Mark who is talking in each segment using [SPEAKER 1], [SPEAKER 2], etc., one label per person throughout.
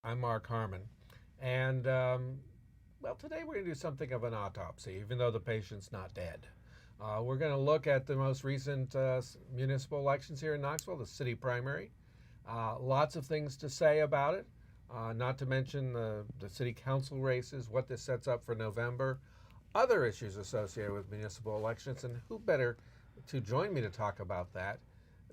[SPEAKER 1] I'm Mark Harmon. And, well, today we're going to do something of an autopsy, even though the patient's not dead. We're going to look at the most recent municipal elections here in Knoxville, the city primary. Lots of things to say about it, not to mention the city council races, what this sets up for November, other issues associated with municipal elections, and who better to join me to talk about that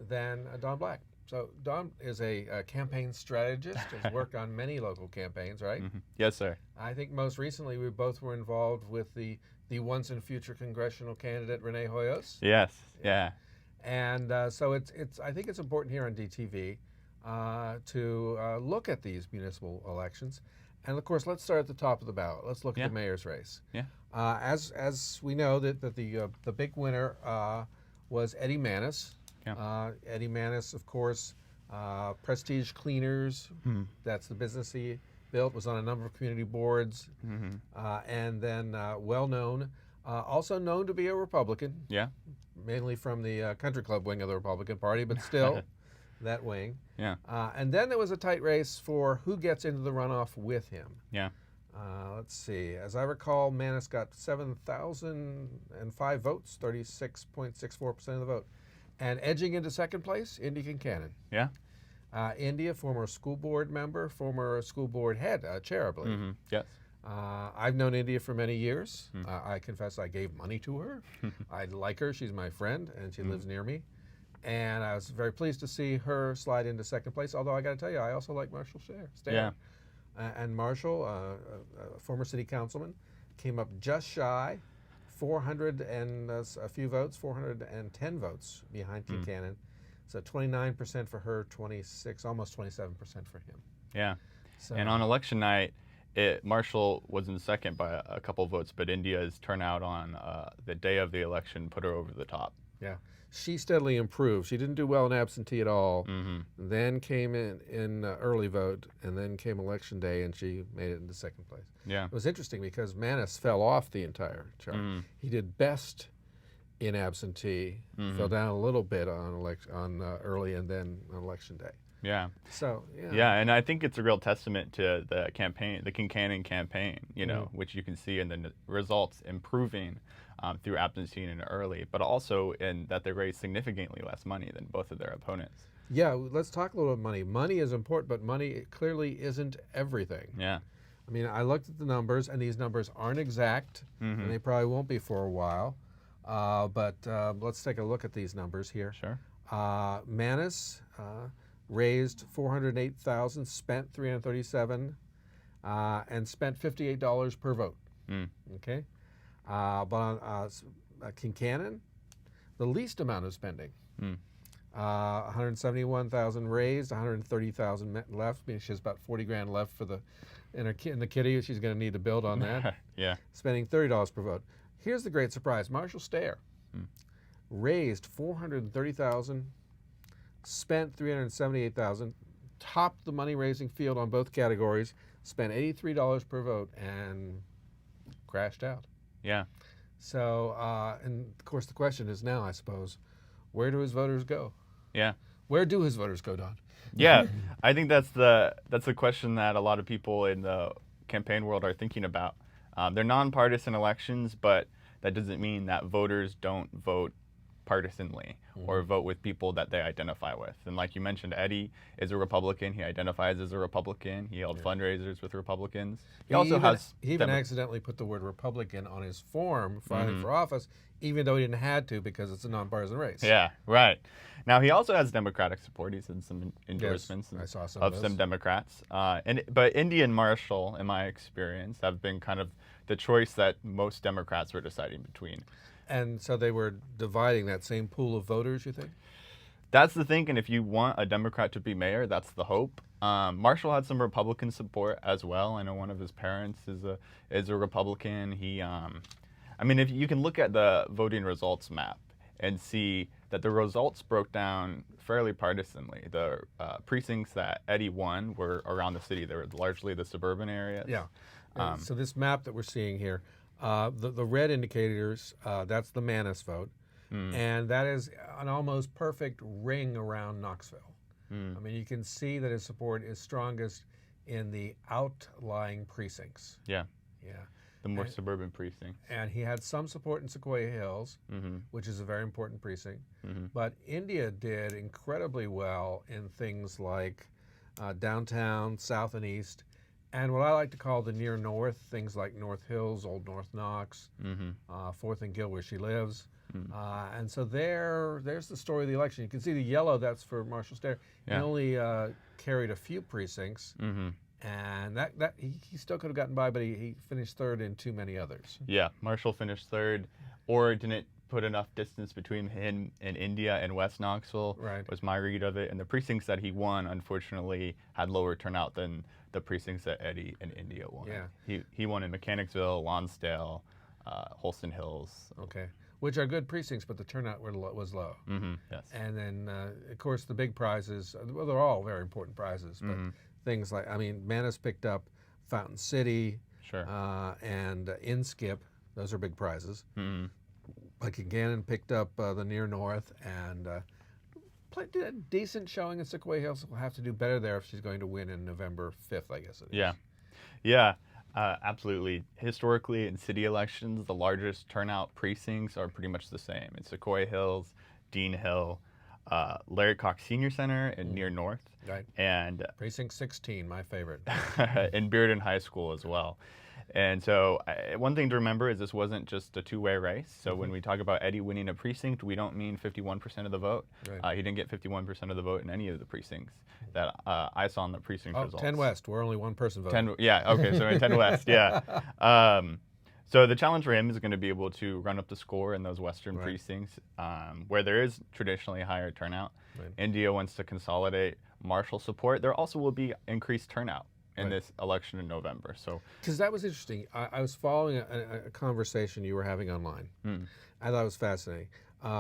[SPEAKER 1] than Don Black. So Don is a campaign strategist, has worked on many local campaigns, right?
[SPEAKER 2] Mm-hmm. Yes, sir.
[SPEAKER 1] I think most recently we both were involved with the once and future congressional candidate Rene Hoyos.
[SPEAKER 2] Yes, yeah.
[SPEAKER 1] And so I think it's important here on DTV to look at these municipal elections. And of course, let's start at the top of the ballot. Let's look at the mayor's race.
[SPEAKER 2] Yeah.
[SPEAKER 1] As we know that the big winner was Eddie Manis.
[SPEAKER 2] Yeah.
[SPEAKER 1] Eddie Manis, of course, Prestige Cleaners. That's the business he built. Was on a number of community boards, and then well known, also known to be a Republican.
[SPEAKER 2] Yeah.
[SPEAKER 1] Mainly from the country club wing of the Republican Party, but still that wing.
[SPEAKER 2] Yeah.
[SPEAKER 1] And then there was a tight race for who gets into the runoff with him.
[SPEAKER 2] Yeah.
[SPEAKER 1] Let's see. As I recall, Manis got 7,005 votes, 36.64% of the vote. And edging into second place, India Kincannon.
[SPEAKER 2] Yeah.
[SPEAKER 1] India, former school board member, former school board head, chair, I believe.
[SPEAKER 2] Yes.
[SPEAKER 1] I've known India for many years. I confess I gave money to her. I like her. She's my friend, and she lives near me. And I was very pleased to see her slide into second place, although I got to tell you, I also like Marshall Stair.
[SPEAKER 2] Yeah.
[SPEAKER 1] And Marshall, a former city councilman, came up just shy, 400 and a few votes, 410 votes behind Kincannon. So 29% for her, 26, almost 27% for him.
[SPEAKER 2] Yeah.
[SPEAKER 1] So,
[SPEAKER 2] and on election night, Marshall was in second by a couple votes, but India's turnout on the day of the election put her over the top.
[SPEAKER 1] Yeah. She steadily improved. She didn't do well in absentee at all. Then came in early vote, and then came election day, and she made it into second place.
[SPEAKER 2] Yeah.
[SPEAKER 1] It was interesting because Manis fell off the entire chart. He did best in absentee, fell down a little bit on early, and then on election day.
[SPEAKER 2] Yeah.
[SPEAKER 1] So yeah.
[SPEAKER 2] Yeah, and I think it's a real testament to the campaign, the Kincannon campaign, which you can see in the results improving through absentee and early, but also in that they raised significantly less money than both of their opponents.
[SPEAKER 1] Yeah, let's talk a little about money. Money is important, but money clearly isn't everything.
[SPEAKER 2] Yeah.
[SPEAKER 1] I mean, I looked at the numbers, and these numbers aren't exact, and they probably won't be for a while. But let's take a look at these numbers here.
[SPEAKER 2] Sure.
[SPEAKER 1] Manis raised $408,000, spent $337, and spent $58 per vote. Okay. But on Kincannon, the least amount of spending. 171,000 raised, 130,000 left. Meaning she has about 40 grand left for in the kitty. She's going to need to build on that.
[SPEAKER 2] Yeah.
[SPEAKER 1] Spending $30 per vote. Here's the great surprise: Marshall Stair raised 430,000, spent 378,000, topped the money-raising field on both categories, spent $83 per vote, and crashed out.
[SPEAKER 2] Yeah.
[SPEAKER 1] So, and of course, the question is now, I suppose, where do his voters go?
[SPEAKER 2] Yeah.
[SPEAKER 1] Where do his voters go, Don?
[SPEAKER 2] Yeah, I think that's the question that a lot of people in the campaign world are thinking about. They're nonpartisan elections, but that doesn't mean that voters don't vote partisanly or vote with people that they identify with. And like you mentioned, Eddie is a Republican. He identifies as a Republican. He held fundraisers with Republicans. He
[SPEAKER 1] even accidentally put the word Republican on his form filing for office, even though he didn't have to because it's a nonpartisan race.
[SPEAKER 2] Yeah, right. Now he also has Democratic support. He's in some endorsements
[SPEAKER 1] I saw some
[SPEAKER 2] of some Democrats. But India and Marshall, in my experience, have been kind of the choice that most Democrats were deciding between.
[SPEAKER 1] And so they were dividing that same pool of voters, you think?
[SPEAKER 2] That's the thinking. If you want a Democrat to be mayor, that's the hope. Marshall had some Republican support as well. I know one of his parents is a Republican. If you can look at the voting results map and see that the results broke down fairly partisanly. The precincts that Eddie won were around the city. They were largely the suburban areas.
[SPEAKER 1] Yeah. So this map that we're seeing here, the red indicators, that's the Manis vote. And that is an almost perfect ring around Knoxville. I mean, you can see that his support is strongest in the outlying precincts.
[SPEAKER 2] Yeah,
[SPEAKER 1] Yeah.
[SPEAKER 2] the more
[SPEAKER 1] And-
[SPEAKER 2] suburban precincts.
[SPEAKER 1] And he had some support in Sequoia Hills,
[SPEAKER 2] Mm-hmm.
[SPEAKER 1] which is a very important precinct.
[SPEAKER 2] Mm-hmm.
[SPEAKER 1] But India did incredibly well in things like downtown, south and east, and what I like to call the near north, things like North Hills, Old North Knox,
[SPEAKER 2] Mm-hmm.
[SPEAKER 1] 4th and Gill where she lives.
[SPEAKER 2] Mm.
[SPEAKER 1] And so there's the story of the election. You can see the yellow, that's for Marshall Stare. He
[SPEAKER 2] Yeah.
[SPEAKER 1] only carried a few precincts,
[SPEAKER 2] Mm-hmm.
[SPEAKER 1] and that he still could have gotten by, but he finished third in too many others.
[SPEAKER 2] Yeah, Marshall finished third, or didn't put enough distance between him and India and West Knoxville.
[SPEAKER 1] Right.
[SPEAKER 2] Was my read of it. And the precincts that he won, unfortunately, had lower turnout than the precincts that Eddie and India won.
[SPEAKER 1] Yeah.
[SPEAKER 2] He won in Mechanicsville, Lonsdale, Holston Hills.
[SPEAKER 1] Okay, which are good precincts, but the turnout was low.
[SPEAKER 2] Mm-hmm. Yes.
[SPEAKER 1] And then, of course, the big prizes, well, they're all very important prizes, but things like, I mean, Manus picked up Fountain City
[SPEAKER 2] Sure.
[SPEAKER 1] and Inskip. Those are big prizes.
[SPEAKER 2] Mm-hmm.
[SPEAKER 1] Like Gannon picked up the Near North and did a decent showing in Sequoia Hills. Will have to do better there if she's going to win in November 5th, I guess it is.
[SPEAKER 2] Yeah. Yeah. Absolutely. Historically, in city elections, the largest turnout precincts are pretty much the same. It's Sequoia Hills, Dean Hill, Larry Cox Senior Center, and Near North,
[SPEAKER 1] Right.
[SPEAKER 2] and
[SPEAKER 1] Precinct 16, my favorite.
[SPEAKER 2] and Bearden High School as well. And so one thing to remember is this wasn't just a two-way race. So when we talk about Eddie winning a precinct, we don't mean 51% of the vote.
[SPEAKER 1] Right.
[SPEAKER 2] He didn't get 51% of the vote in any of the precincts that I saw in the precinct
[SPEAKER 1] Oh,
[SPEAKER 2] results.
[SPEAKER 1] 10 West, where only one person voted.
[SPEAKER 2] 10, yeah, okay, so in 10 West, yeah. So the challenge for him is going to be able to run up the score in those western
[SPEAKER 1] Right.
[SPEAKER 2] precincts where there is traditionally higher turnout.
[SPEAKER 1] Right.
[SPEAKER 2] India wants to consolidate Marshall support. There also will be increased turnout in
[SPEAKER 1] Right.
[SPEAKER 2] this election in November. So
[SPEAKER 1] Because that was interesting. I was following a conversation you were having online. I thought it was fascinating.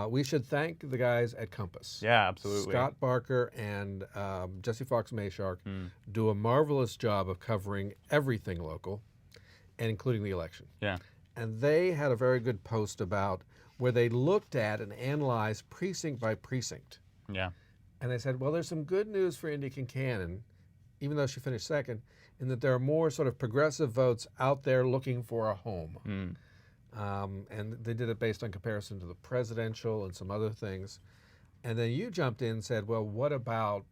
[SPEAKER 1] We should thank the guys at Compass.
[SPEAKER 2] yeah, absolutely.
[SPEAKER 1] Scott Barker and Jesse Fox Mayshark do a marvelous job of covering everything local, and including the election.
[SPEAKER 2] Yeah.
[SPEAKER 1] And they had a very good post about where they looked at and analyzed precinct by precinct.
[SPEAKER 2] Yeah.
[SPEAKER 1] And they said, well, there's some good news for India Kincannon, even though she finished second, in that there are more sort of progressive votes out there looking for a home. And they did it based on comparison to the presidential and some other things. And then you jumped in and said, well, what about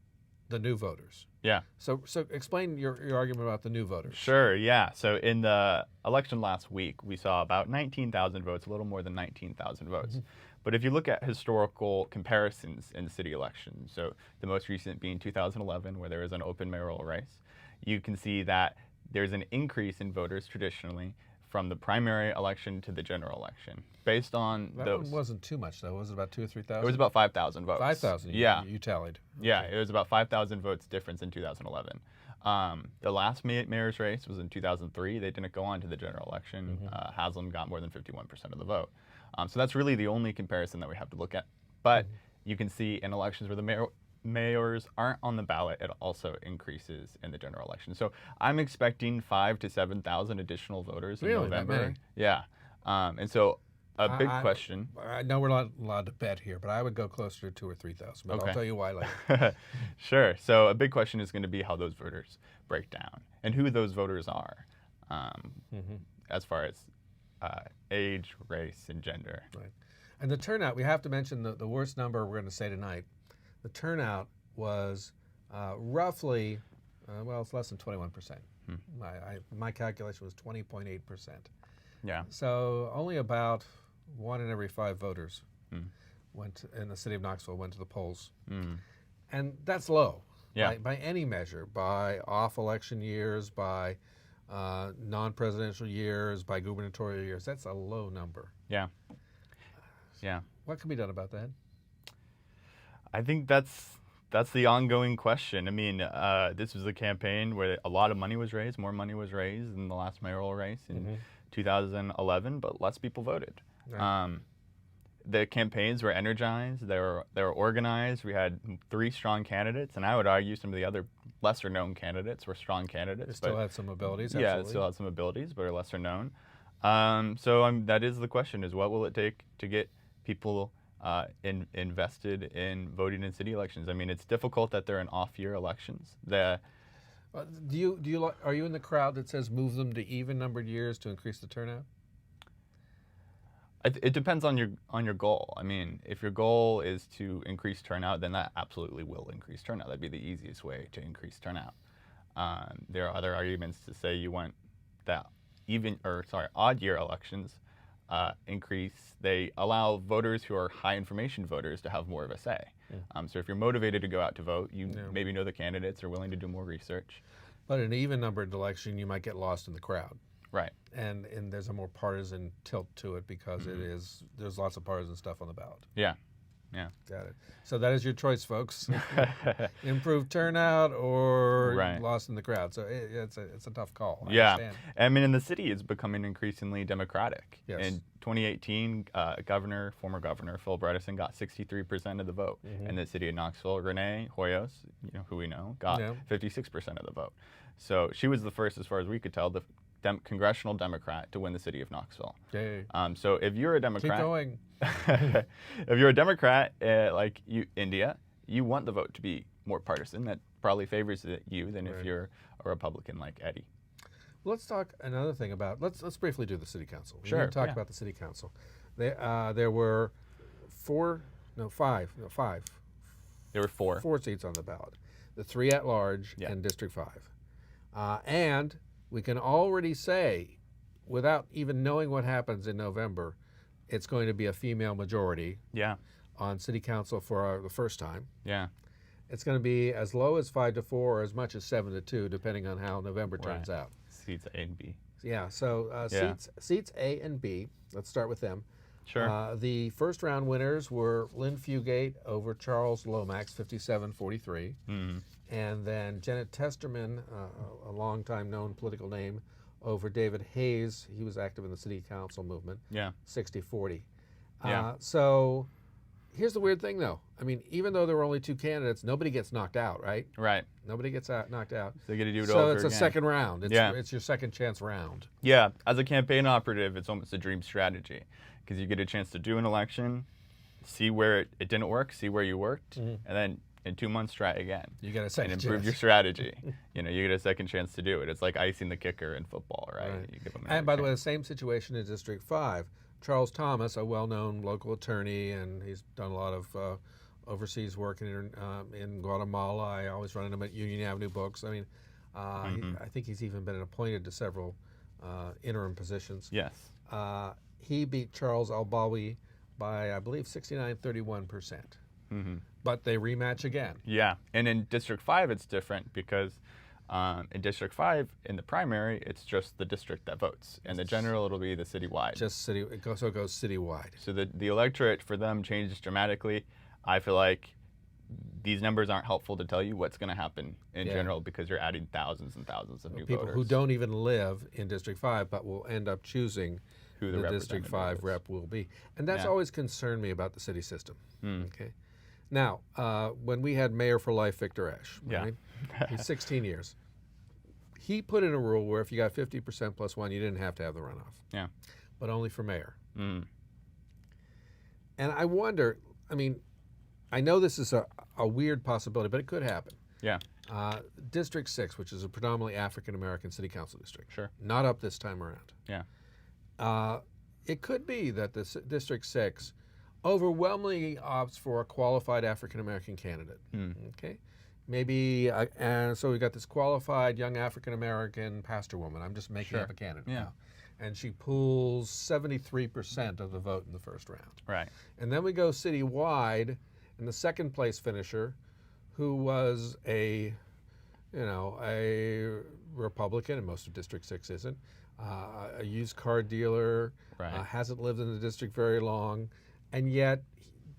[SPEAKER 1] the new voters?
[SPEAKER 2] Yeah.
[SPEAKER 1] So explain your argument about the new voters.
[SPEAKER 2] Sure, yeah. So in the election last week, we saw about 19,000 votes, a little more than 19,000 votes. But if you look at historical comparisons in city elections, so the most recent being 2011, where there was an open mayoral race, you can see that there's an increase in voters traditionally from the primary election to the general election, based on
[SPEAKER 1] That
[SPEAKER 2] those.
[SPEAKER 1] one wasn't too much, though. Was it about 2,000 or 3,000?
[SPEAKER 2] It was about 5,000 votes.
[SPEAKER 1] 5,000.
[SPEAKER 2] Yeah.
[SPEAKER 1] You tallied.
[SPEAKER 2] Yeah, it was about 5,000 votes difference in 2011. The last mayor's race was in 2003. They didn't go on to the general election. Haslam got more than 51% of the vote. So that's really the only comparison that we have to look at. But you can see in elections where the mayors aren't on the ballot, it also increases in the general election. So I'm expecting 5,000 to 7,000 additional voters in
[SPEAKER 1] Really? That
[SPEAKER 2] November.
[SPEAKER 1] many?
[SPEAKER 2] Yeah. And so a big question.
[SPEAKER 1] I know we're not allowed to bet here, but I would go closer to 2,000 or 3,000. But
[SPEAKER 2] Okay.
[SPEAKER 1] I'll tell you why later.
[SPEAKER 2] Sure. So a big question is going to be how those voters break down and who those voters are, as far as age, race, and gender.
[SPEAKER 1] Right. And the turnout, we have to mention the worst number we're going to say tonight. The turnout was roughly, well, it's less than 21%. My calculation was 20.8%.
[SPEAKER 2] Yeah.
[SPEAKER 1] So only about 1 in every 5 voters went in the city of Knoxville went to the polls. And that's low.
[SPEAKER 2] Yeah.
[SPEAKER 1] By any measure, by off-election years, by non-presidential years, by gubernatorial years. That's a low number.
[SPEAKER 2] Yeah. Yeah.
[SPEAKER 1] What can be done about that?
[SPEAKER 2] I think that's the ongoing question. I mean, this was a campaign where a lot of money was raised, more money was raised than the last mayoral race in 2011, but less people voted.
[SPEAKER 1] Right.
[SPEAKER 2] The campaigns were energized, they were organized. We had 3 strong candidates, and I would argue some of the other lesser known candidates were strong candidates.
[SPEAKER 1] It still had some abilities.
[SPEAKER 2] Yeah,
[SPEAKER 1] Absolutely.
[SPEAKER 2] it still had some abilities, but are lesser known. So that is the question: is what will it take to get people invested in voting in city elections? I mean, it's difficult that they're in off-year elections.
[SPEAKER 1] Are you in the crowd that says move them to even numbered years to increase the turnout?
[SPEAKER 2] It depends on your goal. I mean, if your goal is to increase turnout, then that absolutely will increase turnout. That'd be the easiest way to increase turnout. There are other arguments to say you want that odd year elections increase. They allow voters who are high information voters to have more of a say.
[SPEAKER 1] Yeah.
[SPEAKER 2] So if you're motivated to go out to vote, you maybe know the candidates, are willing to do more research.
[SPEAKER 1] But in an even numbered election, you might get lost in the crowd.
[SPEAKER 2] Right.
[SPEAKER 1] And there's a more partisan tilt to it because there's lots of partisan stuff on the ballot.
[SPEAKER 2] Yeah. Yeah.
[SPEAKER 1] Got it. So that is your choice, folks. Improved turnout or lost in the crowd. So it's a tough call.
[SPEAKER 2] I
[SPEAKER 1] understand.
[SPEAKER 2] I mean, in the city, it's becoming increasingly Democratic.
[SPEAKER 1] Yes.
[SPEAKER 2] In 2018, former governor Phil Bredesen got 63% of the vote. In the city of Knoxville, Renee Hoyos, who we know, got 56% of the vote. So she was the first, as far as we could tell, the congressional Democrat to win the city of Knoxville.
[SPEAKER 1] Yay.
[SPEAKER 2] So if you're a Democrat,
[SPEAKER 1] keep going.
[SPEAKER 2] if you're a Democrat like India, you want the vote to be more partisan. That probably favors you than if you're a Republican like Eddie.
[SPEAKER 1] Let's talk another thing about. Let's briefly do the city council.
[SPEAKER 2] Sure.
[SPEAKER 1] We're going to talk about the city council. There were five.
[SPEAKER 2] There were four
[SPEAKER 1] seats on the ballot. The 3 at large and District 5, and we can already say, without even knowing what happens in November, it's going to be a female majority on city council for the first time.
[SPEAKER 2] Yeah.
[SPEAKER 1] It's going to be as low as 5-4 or as much as 7-2, depending on how November turns out.
[SPEAKER 2] Seats A and B.
[SPEAKER 1] Yeah, so seats A and B, let's start with them.
[SPEAKER 2] Sure.
[SPEAKER 1] The first round winners were Lynn Fugate over Charles Lomax, 57-43. And then Janet Testerman, a longtime known political name, over David Hayes. He was active in the city council movement. 60-40. So here's the weird thing, though. I mean, even though there were only 2 candidates, nobody gets knocked out, right?
[SPEAKER 2] Right.
[SPEAKER 1] Nobody gets knocked out.
[SPEAKER 2] So they get to do it
[SPEAKER 1] so
[SPEAKER 2] over
[SPEAKER 1] it's
[SPEAKER 2] again.
[SPEAKER 1] a second round. It's your second chance round.
[SPEAKER 2] Yeah. As a campaign operative, it's almost a dream strategy because you get a chance to do an election, see where it didn't work, see where you worked, and then in 2 months try again.
[SPEAKER 1] You get a second
[SPEAKER 2] and improve
[SPEAKER 1] chance.
[SPEAKER 2] your strategy. You get a second chance to do it. It's like icing the kicker in football, right? You give them
[SPEAKER 1] and by the way, the same situation in District 5. Charles Thomas, a well-known local attorney, and he's done a lot of overseas work in Guatemala. I always run into him at Union Avenue Books. I mean, I think he's even been appointed to several interim positions.
[SPEAKER 2] Yes.
[SPEAKER 1] He beat Charles Albawi by, I believe, 69-31%. But they rematch again.
[SPEAKER 2] Yeah, and in District 5 it's different because in District 5, in the primary, it's just the district that votes. In the general, it'll be the citywide.
[SPEAKER 1] So it goes citywide.
[SPEAKER 2] So the electorate for them changes dramatically. I feel like these numbers aren't helpful to tell you what's going to happen in general because you're adding thousands and thousands of new
[SPEAKER 1] people
[SPEAKER 2] voters.
[SPEAKER 1] Who don't even live in District 5 but will end up choosing
[SPEAKER 2] who
[SPEAKER 1] the District 5 rep will be. And that's always concerned me about the city system. Okay. Now, when we had Mayor for Life Victor Esch, right? He's 16 years. He put in a rule where if you got 50% plus 1, you didn't have to have the runoff.
[SPEAKER 2] Yeah.
[SPEAKER 1] But only for mayor. And I wonder, I mean, I know this is a weird possibility, but it could happen.
[SPEAKER 2] Yeah.
[SPEAKER 1] District 6, which is a predominantly African-American city council district.
[SPEAKER 2] Sure.
[SPEAKER 1] Not up this time around.
[SPEAKER 2] Yeah.
[SPEAKER 1] It could be that the District 6 overwhelmingly opts for a qualified African-American candidate. Okay. Maybe, so we got this qualified young African-American pastor woman. I'm just making up a candidate now. And she pulls 73% of the vote in the first round.
[SPEAKER 2] Right.
[SPEAKER 1] And then we go citywide, and the second place finisher, who was a Republican, and most of District 6 isn't, a used car dealer, hasn't lived in the district very long, and yet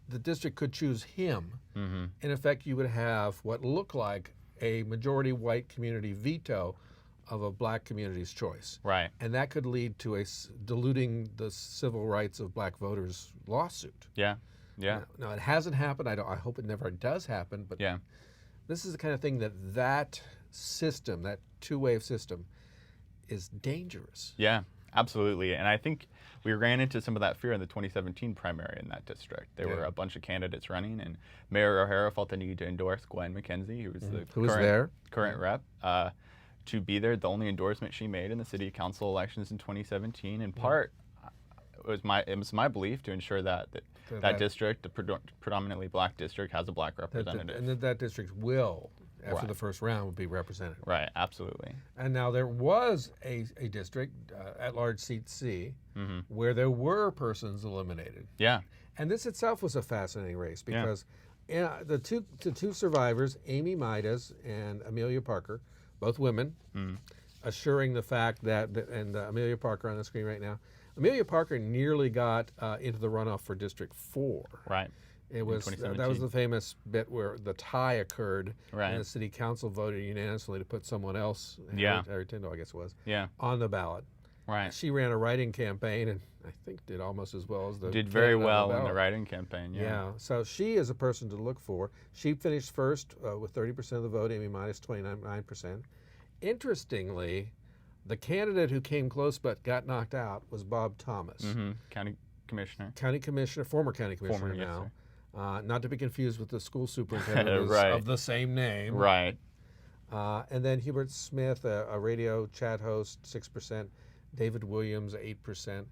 [SPEAKER 1] the district could choose him. In effect, you would have what looked like a majority white community veto of a black community's choice.
[SPEAKER 2] Right.
[SPEAKER 1] And that could lead to diluting the civil rights of black voters lawsuit.
[SPEAKER 2] Yeah. Yeah.
[SPEAKER 1] Now it hasn't happened. I hope it never does happen. But this is the kind of thing that system, that two-wave system, is dangerous.
[SPEAKER 2] Yeah. Absolutely. And I think we ran into some of that fear in the 2017 primary in that district. There were a bunch of candidates running, and Mayor O'Hara felt the need to endorse Gwen McKenzie, who was the current rep, to be there. The only endorsement she made in the city council elections in 2017, in part, it was my belief to ensure that district, the predominantly black district, has a black representative.
[SPEAKER 1] And that district will, after the first round, would be represented.
[SPEAKER 2] Right, absolutely.
[SPEAKER 1] And now there was a district, at-large seat C, where there were persons eliminated.
[SPEAKER 2] Yeah.
[SPEAKER 1] And this itself was a fascinating race because the two survivors, Amy Midas and Amelia Parker, both women, assuring the fact that, and Amelia Parker on the screen right now, Amelia Parker nearly got into the runoff for District 4.
[SPEAKER 2] Right.
[SPEAKER 1] It was that was the famous bit where the tie occurred, and the city council voted unanimously to put someone else, Harry Tyndall, I guess it was, on the ballot.
[SPEAKER 2] Right.
[SPEAKER 1] She ran a write-in campaign, and I think did almost as well as the
[SPEAKER 2] did very well in the write-in campaign. Yeah.
[SPEAKER 1] So she is a person to look for. She finished first with 30% of the vote. Amy Midas 29%. Interestingly, the candidate who came close but got knocked out was Bob Thomas,
[SPEAKER 2] county commissioner,
[SPEAKER 1] former county commissioner now. Not to be confused with the school superintendent of the same name.
[SPEAKER 2] Right.
[SPEAKER 1] And then Hubert Smith, a radio chat host, 6%. David Williams, 8%.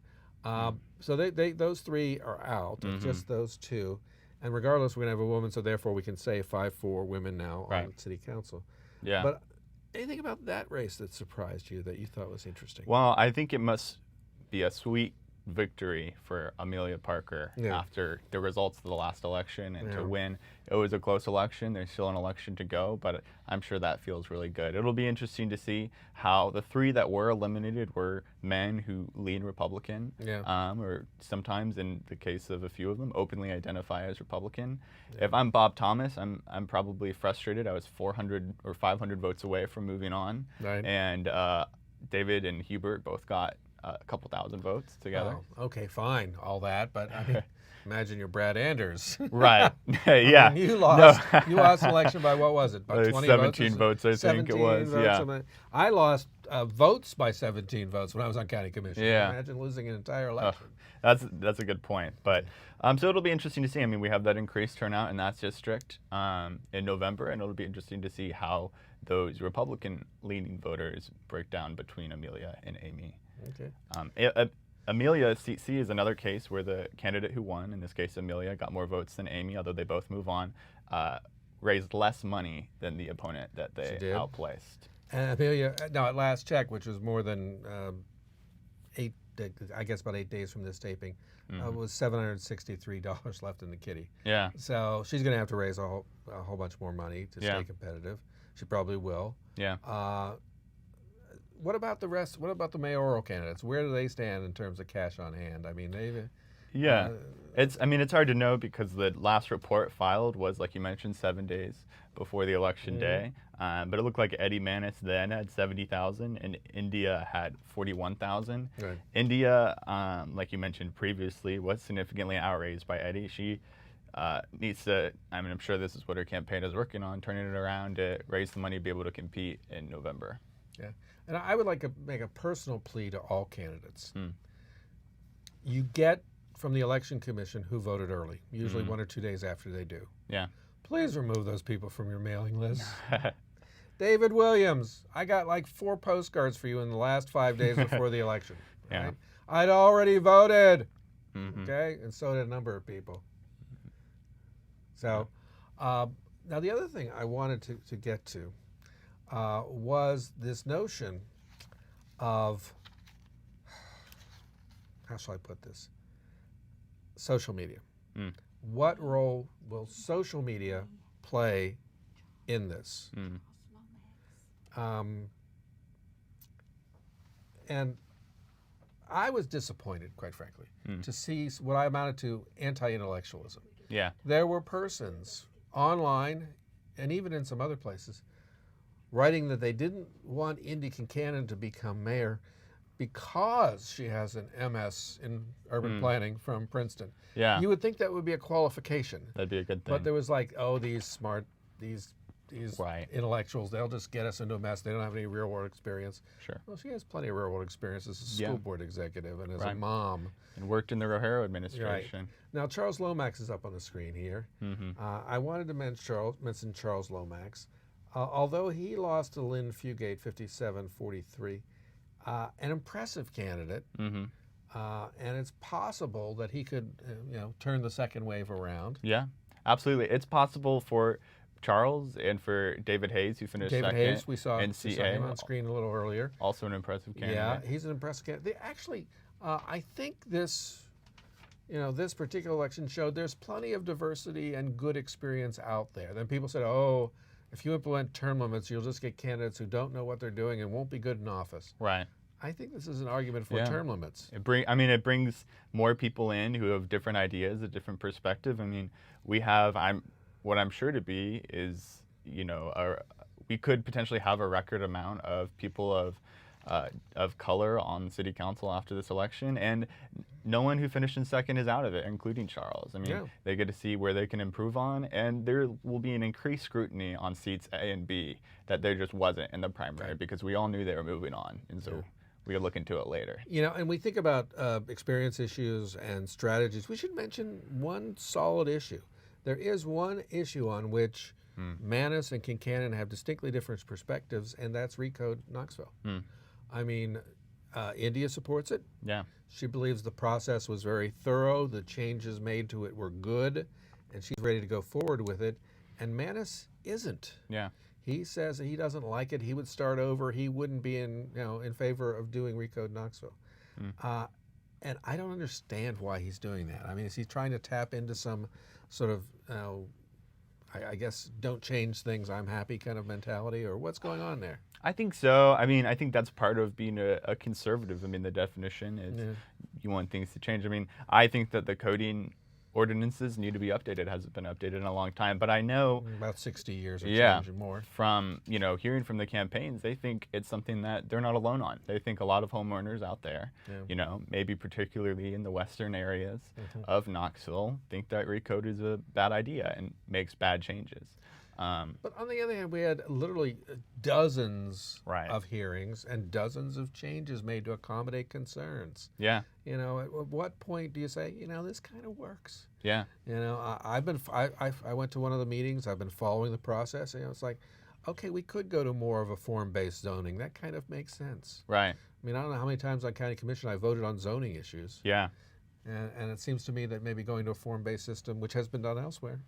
[SPEAKER 1] So those three are out, just those two. And regardless, we're going to have a woman, so therefore we can say 5-4 women now on city council.
[SPEAKER 2] Yeah.
[SPEAKER 1] But anything about that race that surprised you that you thought was interesting?
[SPEAKER 2] Well, I think it must be a sweet victory for Amelia Parker after the results of the last election and to win. It was a close election. There's still an election to go, but I'm sure that feels really good. It'll be interesting to see how the three that were eliminated were men who lean Republican, or sometimes, in the case of a few of them, openly identify as Republican. If I'm Bob Thomas, I'm probably frustrated. I was 400 or 500 votes away from moving on, and David and Hubert both got a couple thousand votes together.
[SPEAKER 1] Oh, okay, fine, all that, but I mean, imagine you're Brad Anders.
[SPEAKER 2] Right. Yeah.
[SPEAKER 1] I mean, you lost. No. You lost the election by what was it? By 20
[SPEAKER 2] 17 votes, I think it was.
[SPEAKER 1] Votes, I lost votes by 17 votes when I was on county commission.
[SPEAKER 2] Yeah.
[SPEAKER 1] Imagine losing an entire election.
[SPEAKER 2] That's a good point. But so it'll be interesting to see. I mean, we have that increased turnout in that district in November, and it'll be interesting to see how those Republican-leaning voters break down between Amelia and Amy.
[SPEAKER 1] Okay.
[SPEAKER 2] Amelia, C is another case where the candidate who won, in this case Amelia, got more votes than Amy, although they both move on, raised less money than the opponent that they outplaced.
[SPEAKER 1] And Amelia, now at last check, which was more than about 8 days from this taping, was $763 left in the kitty.
[SPEAKER 2] Yeah.
[SPEAKER 1] So she's going to have to raise a whole bunch more money to stay competitive. She probably will.
[SPEAKER 2] Yeah.
[SPEAKER 1] What about the rest? What about the mayoral candidates? Where do they stand in terms of cash on hand? I mean,
[SPEAKER 2] it's hard to know because the last report filed was, like you mentioned, 7 days before the election day. But it looked like Eddie Manis then had 70,000 and India had 41,000.
[SPEAKER 1] Right.
[SPEAKER 2] India, like you mentioned previously, was significantly outraised by Eddie. She needs to, I'm sure this is what her campaign is working on, turning it around to raise the money to be able to compete in November.
[SPEAKER 1] Yeah. And I would like to make a personal plea to all candidates. You get from the Election Commission who voted early, usually 1 or 2 days after they do.
[SPEAKER 2] Yeah.
[SPEAKER 1] Please remove those people from your mailing list. David Williams, I got like 4 postcards for you in the last 5 days before the election. Right? I'd already voted. Okay? And so did a number of people. So, now the other thing I wanted to get to was this notion of, how shall I put this? Social media. What role will social media play in this? And I was disappointed, quite frankly, to see what I amounted to anti-intellectualism.
[SPEAKER 2] Yeah.
[SPEAKER 1] There were persons online and even in some other places writing that they didn't want Indy Kincannon to become mayor because she has an MS in urban planning from Princeton.
[SPEAKER 2] Yeah.
[SPEAKER 1] You would think that would be a qualification.
[SPEAKER 2] That'd be a good thing.
[SPEAKER 1] But there was like, these these
[SPEAKER 2] Right.
[SPEAKER 1] intellectuals, they'll just get us into a mess. They don't have any real world experience.
[SPEAKER 2] Sure.
[SPEAKER 1] Well, she has plenty of real world experience as a school board executive and as a
[SPEAKER 2] Right.
[SPEAKER 1] mom.
[SPEAKER 2] And worked in the Rohero administration.
[SPEAKER 1] Now, Charles Lomax is up on the screen here. I wanted to mention Charles Lomax. Although he lost to Lynn Fugate 57-43, an impressive candidate, and it's possible that he could turn the second wave around.
[SPEAKER 2] Yeah, absolutely. It's possible for Charles and for David Hayes, who finished
[SPEAKER 1] David
[SPEAKER 2] second.
[SPEAKER 1] Hayes, we saw him on screen a little earlier.
[SPEAKER 2] Also an impressive candidate.
[SPEAKER 1] Yeah, he's an impressive candidate. I think this particular election showed there's plenty of diversity and good experience out there. Then people said, oh, if you implement term limits, you'll just get candidates who don't know what they're doing and won't be good in office.
[SPEAKER 2] Right.
[SPEAKER 1] I think this is an argument for term limits.
[SPEAKER 2] It brings more people in who have different ideas, a different perspective. I mean, what I'm sure to be is, we could potentially have a record amount of people of color on city council after this election, and no one who finished in second is out of it, including Charles. I mean, they get to see where they can improve on, and there will be an increased scrutiny on seats A and B that there just wasn't in the primary, because we all knew they were moving on, and so we'll look into it later. And
[SPEAKER 1] we think about experience issues and strategies. We should mention one solid issue. There is one issue on which Manus and Kincannon have distinctly different perspectives, and that's Recode Knoxville. I mean, India supports it.
[SPEAKER 2] Yeah.
[SPEAKER 1] She believes the process was very thorough, the changes made to it were good, and she's ready to go forward with it. And Manus isn't.
[SPEAKER 2] Yeah.
[SPEAKER 1] He says that he doesn't like it. He would start over. He wouldn't be in favor of doing Recode Knoxville. And I don't understand why he's doing that. I mean, is he trying to tap into some sort of, I guess, don't change things, I'm happy kind of mentality, or what's going on there?
[SPEAKER 2] I think so. I mean, I think that's part of being a conservative. I mean, the definition is you want things to change. I mean, I think that the coding ordinances need to be updated. It hasn't been updated in a long time, but I know
[SPEAKER 1] about 60 years or changing more.
[SPEAKER 2] From hearing from the campaigns, they think it's something that they're not alone on. They think a lot of homeowners out there, maybe particularly in the western areas of Knoxville, think that Recode is a bad idea and makes bad changes.
[SPEAKER 1] But on the other hand, we had literally dozens of hearings and dozens of changes made to accommodate concerns.
[SPEAKER 2] Yeah.
[SPEAKER 1] At what point do you say, this kind of works?
[SPEAKER 2] Yeah.
[SPEAKER 1] I went to one of the meetings. I've been following the process. It's like, okay, we could go to more of a form-based zoning. That kind of makes sense.
[SPEAKER 2] Right.
[SPEAKER 1] I mean, I don't know how many times on county commission I voted on zoning issues.
[SPEAKER 2] Yeah.
[SPEAKER 1] And it seems to me that maybe going to a form-based system, which has been done elsewhere,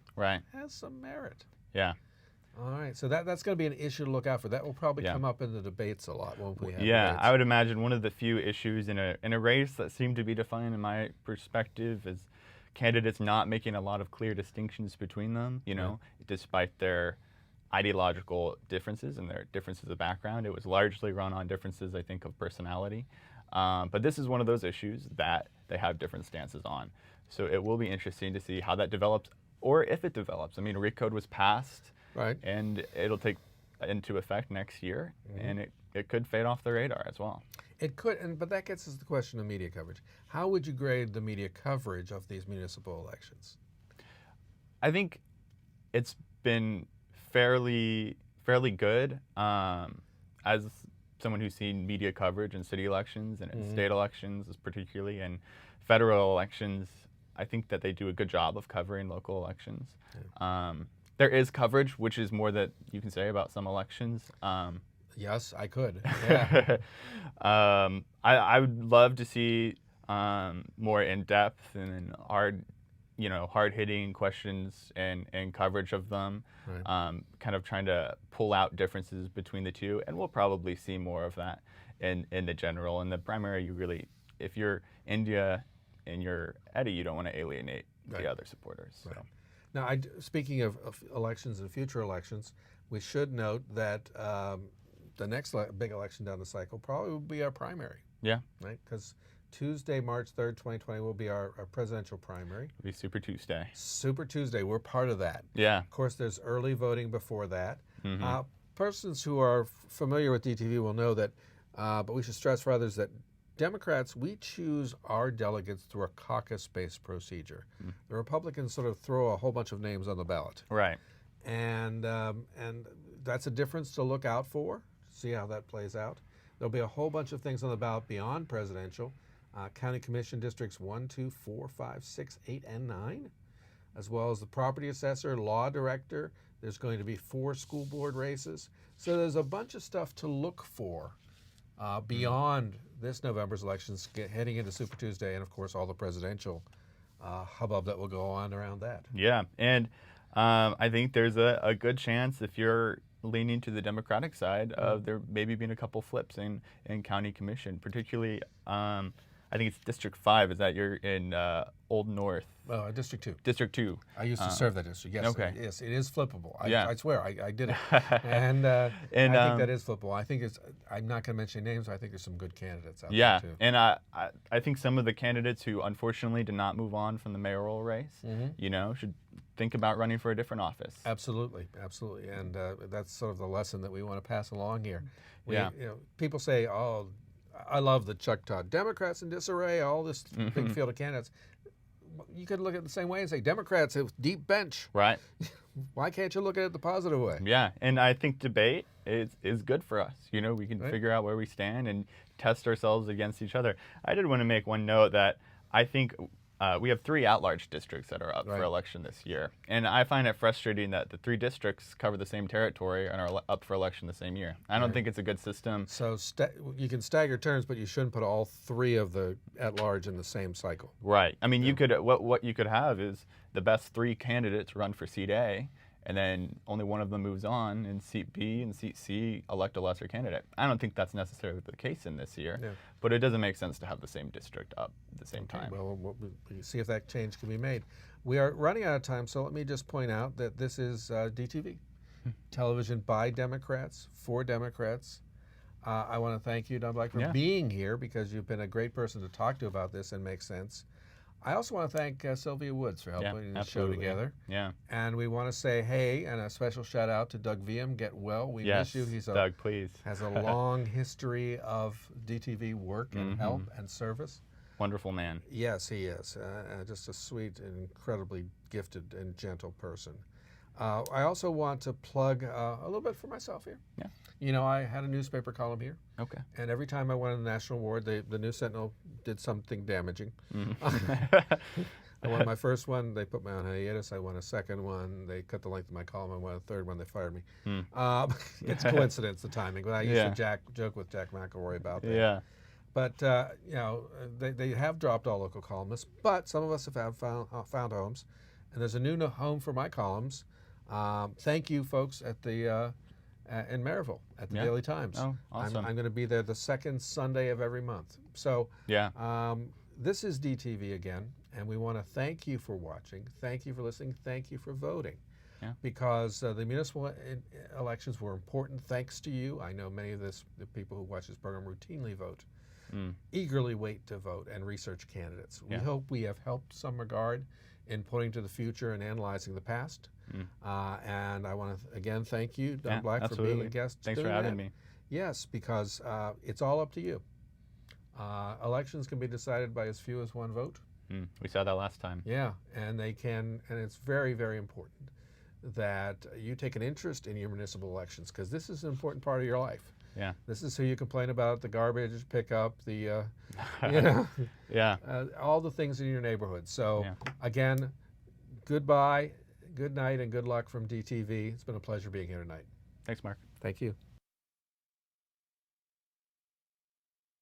[SPEAKER 1] has some merit.
[SPEAKER 2] Yeah.
[SPEAKER 1] All right, so that's going to be an issue to look out for. That will probably come up in the debates a lot, won't we?
[SPEAKER 2] Yeah, I would imagine one of the few issues in a race that seem to be defined, in my perspective, is candidates not making a lot of clear distinctions between them. Despite their ideological differences and their differences of background, it was largely run on differences, I think, of personality. But this is one of those issues that they have different stances on. So it will be interesting to see how that develops, or if it develops. I mean, Recode was passed.
[SPEAKER 1] Right.
[SPEAKER 2] And it'll take into effect next year, and it could fade off the radar as well.
[SPEAKER 1] It could, but that gets us to the question of media coverage. How would you grade the media coverage of these municipal elections?
[SPEAKER 2] I think it's been fairly good. As someone who's seen media coverage in city elections and in state elections, particularly, and federal elections, I think that they do a good job of covering local elections. Yeah. There is coverage, which is more that you can say about some elections.
[SPEAKER 1] Yes, I could. Yeah.
[SPEAKER 2] I would love to see more in-depth and hard-hitting questions and coverage of them, kind of trying to pull out differences between the two, and we'll probably see more of that in the general. In the primary, if you're India and you're Eddie, you don't want to alienate the other supporters. So.
[SPEAKER 1] Now, speaking of elections and future elections, we should note that the next big election down the cycle probably will be our primary.
[SPEAKER 2] Yeah.
[SPEAKER 1] Right? Because Tuesday, March 3rd, 2020 will be our presidential primary.
[SPEAKER 2] It'll be Super Tuesday.
[SPEAKER 1] Super Tuesday. We're part of that.
[SPEAKER 2] Yeah.
[SPEAKER 1] Of course, there's early voting before that. Persons who are familiar with DTV will know that, but we should stress for others that Democrats, we choose our delegates through a caucus-based procedure. The Republicans sort of throw a whole bunch of names on the ballot.
[SPEAKER 2] Right.
[SPEAKER 1] and that's a difference to look out for. See how that plays out. There'll be a whole bunch of things on the ballot beyond presidential. County Commission Districts 1, 2, 4, 5, 6, 8, and 9, as well as the property assessor, law director. There's going to be 4 school board races. So there's a bunch of stuff to look for beyond this November's elections, heading into Super Tuesday, and of course all the presidential hubbub that will go on around that.
[SPEAKER 2] Yeah, and I think there's a good chance, if you're leaning to the Democratic side, of there maybe being a couple flips in County Commission, particularly I think it's District 5. Is that you're in Old North?
[SPEAKER 1] District 2.
[SPEAKER 2] District 2.
[SPEAKER 1] I used to serve that district. Yes,
[SPEAKER 2] okay.
[SPEAKER 1] Yes, it is flippable.
[SPEAKER 2] Yeah.
[SPEAKER 1] I swear, I did it. And I think that is flippable. I think I'm not going to mention names. I think there's some good candidates out there, too.
[SPEAKER 2] And I think some of the candidates who unfortunately did not move on from the mayoral race, should think about running for a different office.
[SPEAKER 1] Absolutely, absolutely. And that's sort of the lesson that we want to pass along here. People say, oh, I love the Chuck Todd. Democrats in disarray, all this big field of candidates. You could look at it the same way and say, Democrats have deep bench.
[SPEAKER 2] Right.
[SPEAKER 1] Why can't you look at it the positive way?
[SPEAKER 2] Yeah, and I think debate is good for us. We can figure out where we stand and test ourselves against each other. I did want to make one note that I think we have 3 at-large districts that are up for election this year. And I find it frustrating that the 3 districts cover the same territory and are up for election the same year. I don't think it's a good system.
[SPEAKER 1] So you can stagger terms, but you shouldn't put all 3 of the at-large in the same cycle.
[SPEAKER 2] Right. I mean, you could what you could have is the best 3 candidates run for seat A, and then only one of them moves on, and seat B and seat C elect a lesser candidate. I don't think that's necessarily the case in this year, but it doesn't make sense to have the same district up at the same time.
[SPEAKER 1] Well, we'll see if that change can be made. We are running out of time, so let me just point out that this is DTV, television by Democrats, for Democrats. I want to thank you, Don Black, for being here, because you've been a great person to talk to about this and make sense. I also want to thank Sylvia Woods for helping the show together.
[SPEAKER 2] Yeah.
[SPEAKER 1] And we want to say hey, and a special shout out to Doug Viam. Get well. We miss you.
[SPEAKER 2] Doug, please.
[SPEAKER 1] Has a long history of DTV work and help and service.
[SPEAKER 2] Wonderful man.
[SPEAKER 1] Yes, he is. Just a sweet and incredibly gifted and gentle person. I also want to plug a little bit for myself here.
[SPEAKER 2] Yeah.
[SPEAKER 1] I had a newspaper column here.
[SPEAKER 2] Okay.
[SPEAKER 1] And every time I won a national award, the News Sentinel did something damaging. I won my first one. They put me on hiatus. I won a second one. They cut the length of my column. I won a third one. They fired me. It's coincidence, the timing. But I used to joke with Jack McElroy about that.
[SPEAKER 2] Yeah.
[SPEAKER 1] But they have dropped all local columnists. But some of us have found homes, and there's a new home for my columns. Thank you, folks, at the in Maryville at the Daily Times.
[SPEAKER 2] Oh, awesome.
[SPEAKER 1] I'm going to be there the second Sunday of every month. So this is DTV again, and we want to thank you for watching. Thank you for listening. Thank you for voting. Yeah. Because the municipal elections were important thanks to you. I know many of the people who watch this program routinely vote, eagerly wait to vote and research candidates. We hope we have helped some regard in pointing to the future and analyzing the past. And I want to again thank you, Don Black, for being a guest.
[SPEAKER 2] Thanks for having me.
[SPEAKER 1] Yes, because it's all up to you. Elections can be decided by as few as one vote.
[SPEAKER 2] We saw that last time.
[SPEAKER 1] Yeah, and they can, and it's very, very important that you take an interest in your municipal elections, because this is an important part of your life.
[SPEAKER 2] Yeah.
[SPEAKER 1] This is who you complain about, the garbage pickup, the, all the things in your neighborhood. So again, goodbye, good night, and good luck from DTV. It's been a pleasure being here tonight.
[SPEAKER 2] Thanks, Mark.
[SPEAKER 1] Thank you.